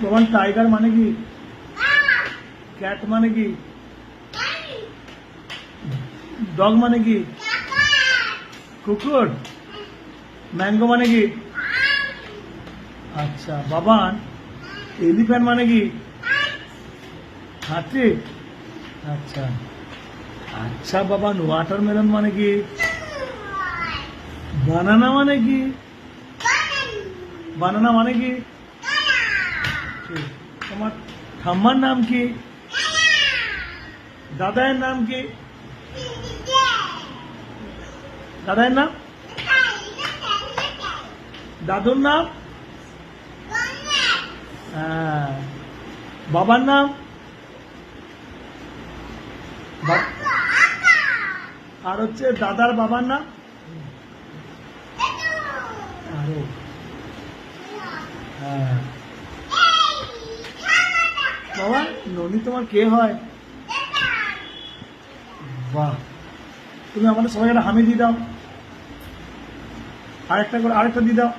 Baban tiger মানে কি? Cat মানে কি? ডগ মানে কি? কুকুর। ম্যাঙ্গো মানে কি? আচ্ছা বাবান এলিফ্যান্ট মানে কি? হাতি। আচ্ছা আচ্ছা বাবান ওয়াটারমেলন মানে কি? বানানা মানে কি? বানানা মানে কি? ঠিক। তোমার ঠাম্মার নাম কি? দাদায়ের নাম কি? দাদায়ের নাম? দাদুর নাম? হ্যাঁ। বাবার নাম? আর হচ্ছে দাদার বাবার নাম? আরো হ্যাঁ। বাবা ননি তোমার কে হয়? বাহ, তুমি আমাদের সবাই একটা হামি দিয়ে দাও, আরেকটা করে আরেকটা দিয়ে দাও।